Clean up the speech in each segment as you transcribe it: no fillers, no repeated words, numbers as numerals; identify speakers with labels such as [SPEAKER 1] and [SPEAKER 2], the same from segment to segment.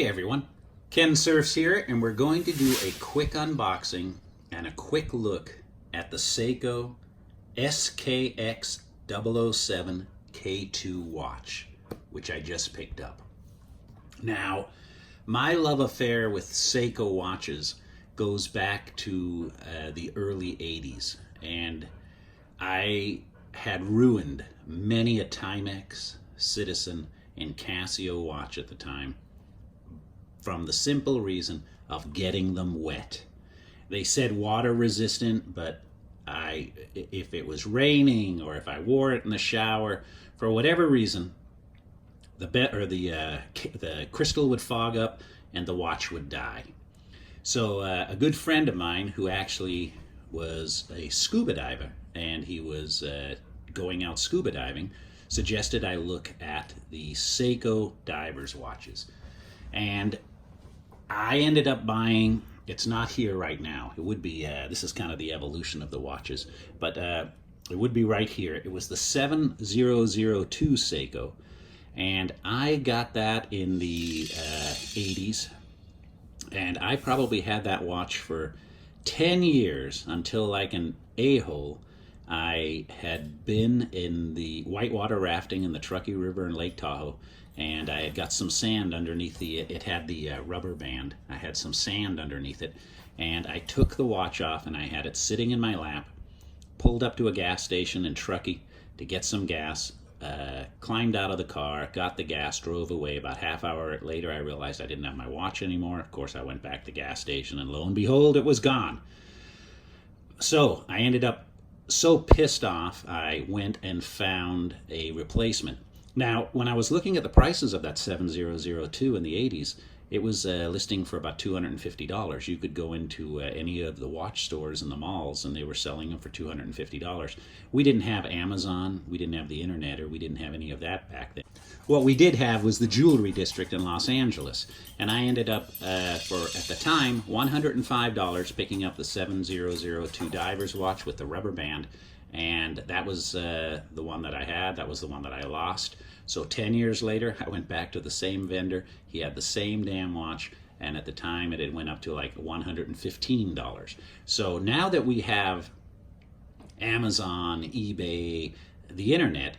[SPEAKER 1] Hey everyone, Ken Surfs here, and we're going to do a quick unboxing and a quick look at the Seiko SKX007K2 watch, which I just picked up. Now, my love affair with Seiko watches goes back to the early 80s, and I had ruined many a Timex, Citizen, and Casio watch at the time from the simple reason of getting them wet. They said water resistant, but if it was raining or if I wore it in the shower, for whatever reason, the crystal would fog up and the watch would die. So a good friend of mine who actually was a scuba diver, and he was going out scuba diving, suggested I look at the Seiko divers watches. And I ended up buying, it's not here right now, it would be, this is kind of the evolution of the watches, but it would be right here. It was the 7002 Seiko, and I got that in the 80s, and I probably had that watch for 10 years until, like an a-hole, I had been in the whitewater rafting in the Truckee River in Lake Tahoe, and I had got some sand underneath it had the rubber band. I had some sand underneath it, and I took the watch off and I had it sitting in my lap, pulled up to a gas station in Truckee to get some gas, climbed out of the car, got the gas, drove away. About half hour later I realized I didn't have my watch anymore. Of course I went back to the gas station, and lo and behold, it was gone. So I ended up so pissed off, I went and found a replacement. Now, when I was looking at the prices of that 7002 in the 80s, it was listing for about $250. You could go into any of the watch stores in the malls, and they were selling them for $250. We didn't have Amazon, we didn't have the internet, or we didn't have any of that back then. What we did have was the jewelry district in Los Angeles, and I ended up, for at the time, $105 picking up the 7002 diver's watch with the rubber band. And that was the one that I had. That was the one that I lost. So 10 years later, I went back to the same vendor. He had the same damn watch, and at the time it had went up to like $115. So now that we have Amazon, eBay, the internet,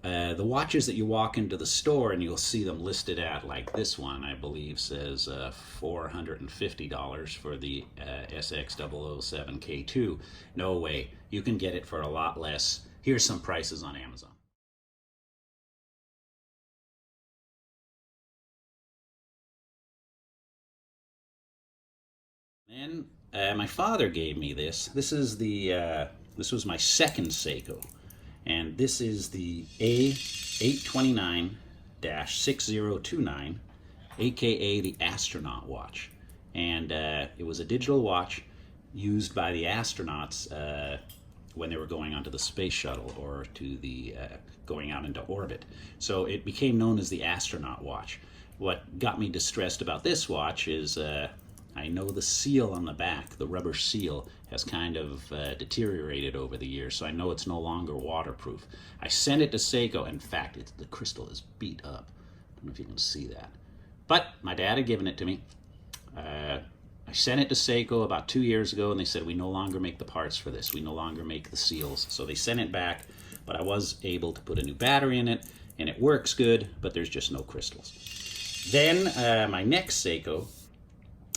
[SPEAKER 1] the watches that you walk into the store and you'll see them listed at, like this one, I believe, says $450 for the SKX007K2. No way. You can get it for a lot less. Here's some prices on Amazon. Then my father gave me this. This is this was my second Seiko. And this is the A829-6029, aka the Astronaut watch. And it was a digital watch used by the astronauts when they were going onto the space shuttle or to the going out into orbit. So it became known as the Astronaut watch. What got me distressed about this watch is I know the seal on the back, the rubber seal, has kind of deteriorated over the years, so I know it's no longer waterproof. I sent it to Seiko. In fact, the crystal is beat up. I don't know if you can see that. But my dad had given it to me. I sent it to Seiko about 2 years ago, and they said, we no longer make the parts for this. We no longer make the seals. So they sent it back, but I was able to put a new battery in it, and it works good, but there's just no crystals. Then my next Seiko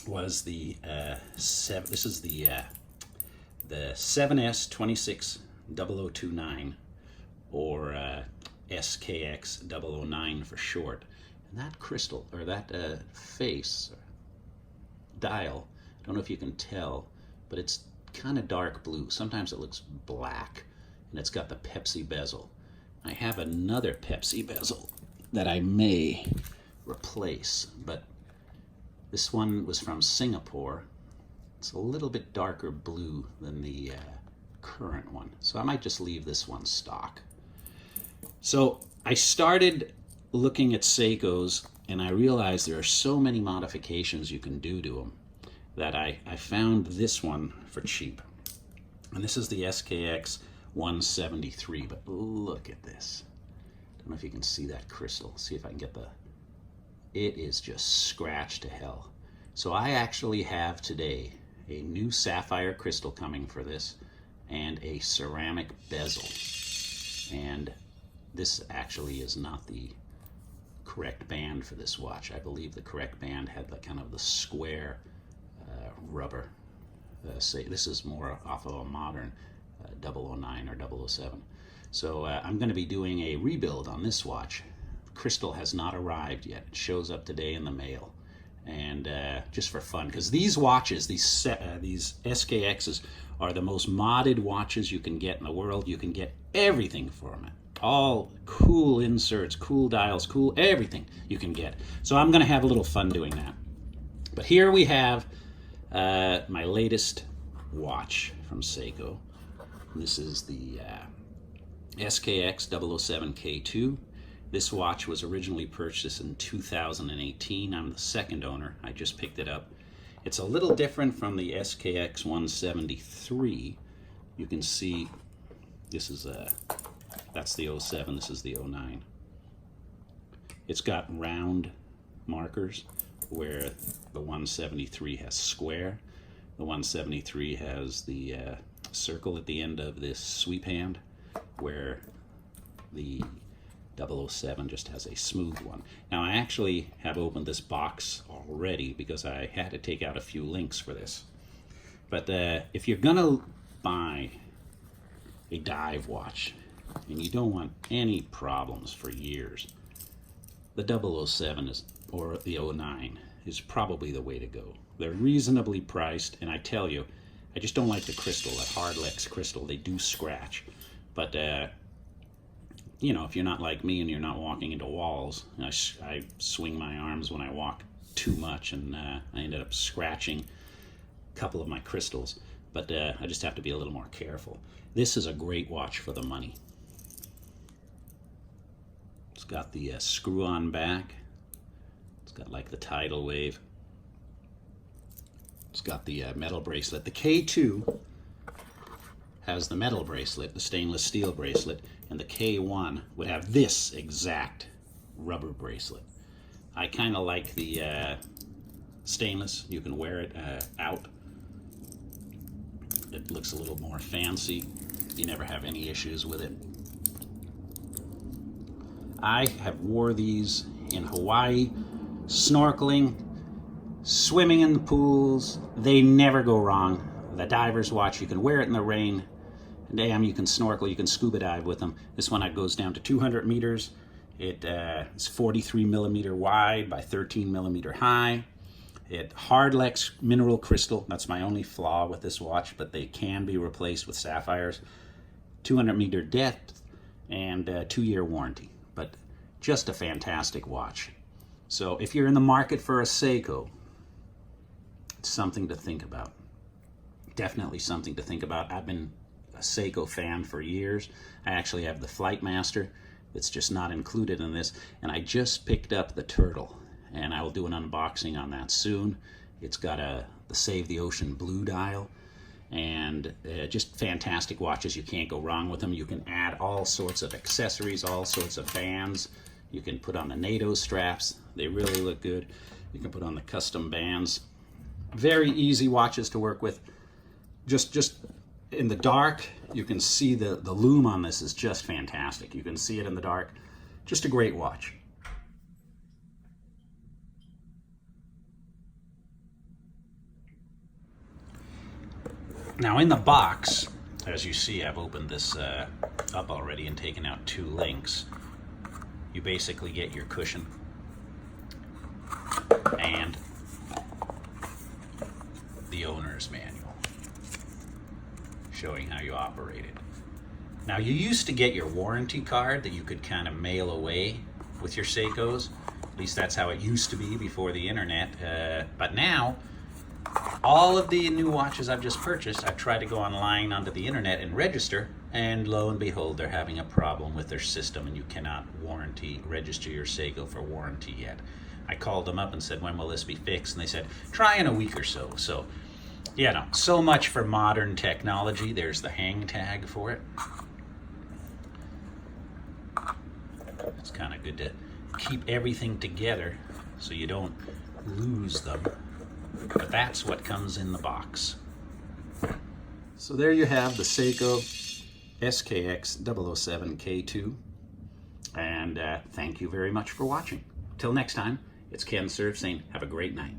[SPEAKER 1] was the this is the 7S26029, or SKX009 for short. And that crystal, or that face, dial, I don't know if you can tell, but it's kind of dark blue. Sometimes it looks black, and it's got the Pepsi bezel. I have another Pepsi bezel that I may replace, but this one was from Singapore. It's a little bit darker blue than the current one, so I might just leave this one stock. So I started looking at Seikos, and I realized there are so many modifications you can do to them that I found this one for cheap. And this is the SKX173, but look at this. I don't know if you can see that crystal. See if I can get the it is just scratched to hell. So I actually have today a new sapphire crystal coming for this and a ceramic bezel. And this actually is not the correct band for this watch. I believe the correct band had like kind of the square rubber. Say this is more off of a modern 009 or 007. So I'm going to be doing a rebuild on this watch. Crystal has not arrived yet. It shows up today in the mail. And just for fun, because these watches, these SKXs are the most modded watches you can get in the world. You can get everything for them. All cool inserts, cool dials, cool everything you can get. So I'm going to have a little fun doing that. But here we have my latest watch from Seiko. This is the SKX007K2. This watch was originally purchased in 2018. I'm the second owner. I just picked it up. It's a little different from the SKX173. You can see this is that's the 07, this is the 09. It's got round markers where the 173 has square. The 173 has the circle at the end of this sweep hand, where the 007 just has a smooth one. Now I actually have opened this box already because I had to take out a few links for this. But if you're gonna buy a dive watch and you don't want any problems for years, the 007 is, or the 09 is probably the way to go. They're reasonably priced, and I tell you, I just don't like the crystal, that hardlex crystal. They do scratch. But you know, if you're not like me and you're not walking into walls, I swing my arms when I walk too much, and I ended up scratching a couple of my crystals. But I just have to be a little more careful. This is a great watch for the money. It's got the screw-on back. It's got like the tidal wave. It's got the metal bracelet. The K2 has the metal bracelet, the stainless steel bracelet, and the K1 would have this exact rubber bracelet. I kind of like the stainless. You can wear it out. It looks a little more fancy. You never have any issues with it. I have wore these in Hawaii, snorkeling, swimming in the pools. They never go wrong. The diver's watch, you can wear it in the rain. Damn, you can snorkel, you can scuba dive with them. This one goes down to 200 meters. It's 43 millimeter wide by 13 millimeter high. It hardlex mineral crystal. That's my only flaw with this watch, but they can be replaced with sapphires. 200 meter depth and 2-year warranty. But just a fantastic watch. So if you're in the market for a Seiko, it's something to think about. Definitely something to think about. I've been a Seiko fan for years. I actually have the Flightmaster that's just not included in this, and I just picked up the Turtle, and I will do an unboxing on that soon. It's got the Save the Ocean blue dial, and just fantastic watches. You can't go wrong with them. You can add all sorts of accessories, all sorts of bands. You can put on the NATO straps. They really look good. You can put on the custom bands. Very easy watches to work with. Just in the dark, you can see the lume on this is just fantastic. You can see it in the dark. Just a great watch. Now in the box, as you see, I've opened this up already and taken out 2 links. You basically get your cushion and the owner's manual showing how you operate it. Now you used to get your warranty card that you could kind of mail away with your Seikos. At least that's how it used to be before the internet. But now, all of the new watches I've just purchased, I've tried to go online onto the internet and register, and lo and behold, they're having a problem with their system and you cannot register your Seiko for warranty yet. I called them up and said, when will this be fixed? And they said, try in a week or so. So, you know, so much for modern technology. There's the hang tag for it. It's kind of good to keep everything together so you don't lose them. But that's what comes in the box. So there you have the Seiko SKX007K2. And thank you very much for watching. Till next time, it's Ken Surf saying have a great night.